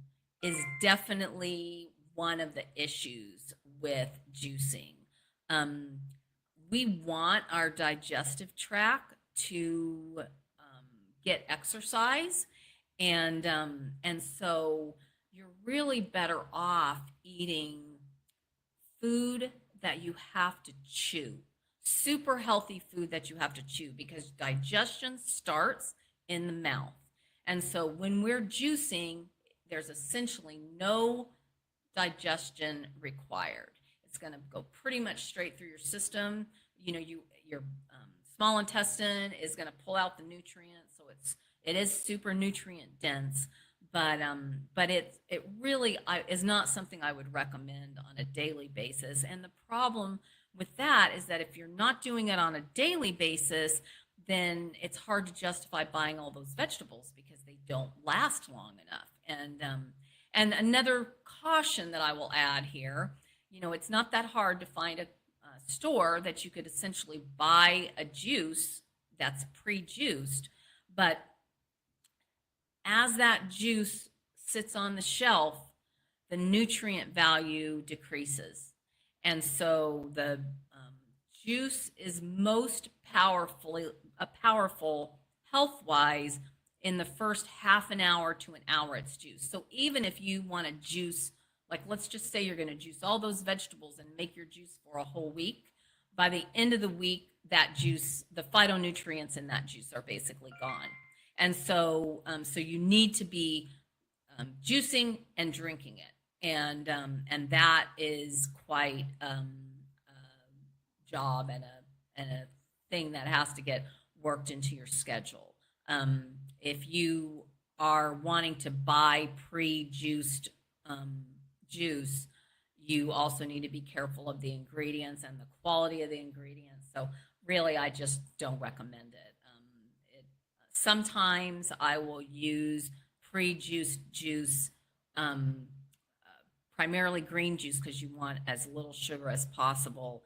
is definitely one of the issues with juicing. We want our digestive tract to get exercise, and so you're really better off eating food that you have to chew. Super healthy food that you have to chew, because digestion starts in the mouth. And so when we're juicing, there's essentially no digestion required. It's going to go pretty much straight through your system. Your small intestine is going to pull out the nutrients, so it is super nutrient dense. But it really is not something I would recommend on a daily basis. And the problem with that is that if you're not doing it on a daily basis, then it's hard to justify buying all those vegetables because they don't last long enough. And another caution that I will add here, it's not that hard to find a store that you could essentially buy a juice that's pre-juiced, but as that juice sits on the shelf, the nutrient value decreases. And so the juice is most powerful health-wise in the first half an hour to an hour it's juiced. So even if you want to juice, like let's just say you're going to juice all those vegetables and make your juice for a whole week, by the end of the week, that juice, the phytonutrients in that juice are basically gone. And so you need to be juicing and drinking it, and that is quite a job and a thing that has to get worked into your schedule. If you are wanting to buy pre-juiced juice, you also need to be careful of the ingredients and the quality of the ingredients. So really, I just don't recommend it. Sometimes I will use pre-juiced juice, primarily green juice, because you want as little sugar as possible.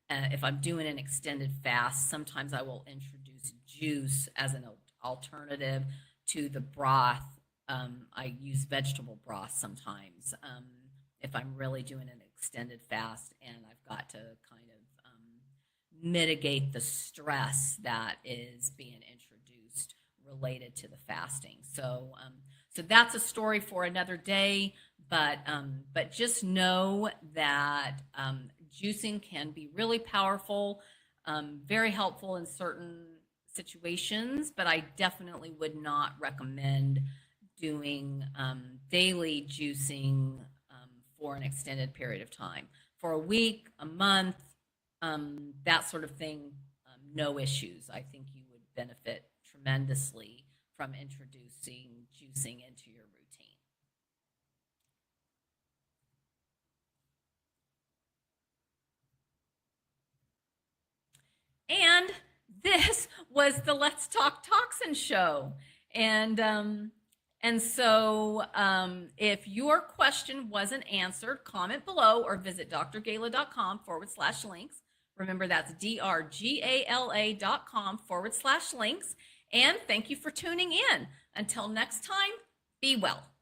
If I'm doing an extended fast, sometimes I will introduce juice as an alternative to the broth. I use vegetable broth sometimes if I'm really doing an extended fast and I've got to kind of mitigate the stress that is being introduced related to the fasting. So that's a story for another day. But just know that juicing can be really powerful, very helpful in certain situations, but I definitely would not recommend doing daily juicing for an extended period of time. For a week, a month, that sort of thing, no issues. I think you would benefit tremendously from introducing juicing into your routine. And this was the Let's Talk Toxin show. And so if your question wasn't answered, comment below or visit drgala.com/links. Remember, that's drgala.com/links. And thank you for tuning in. Until next time, be well.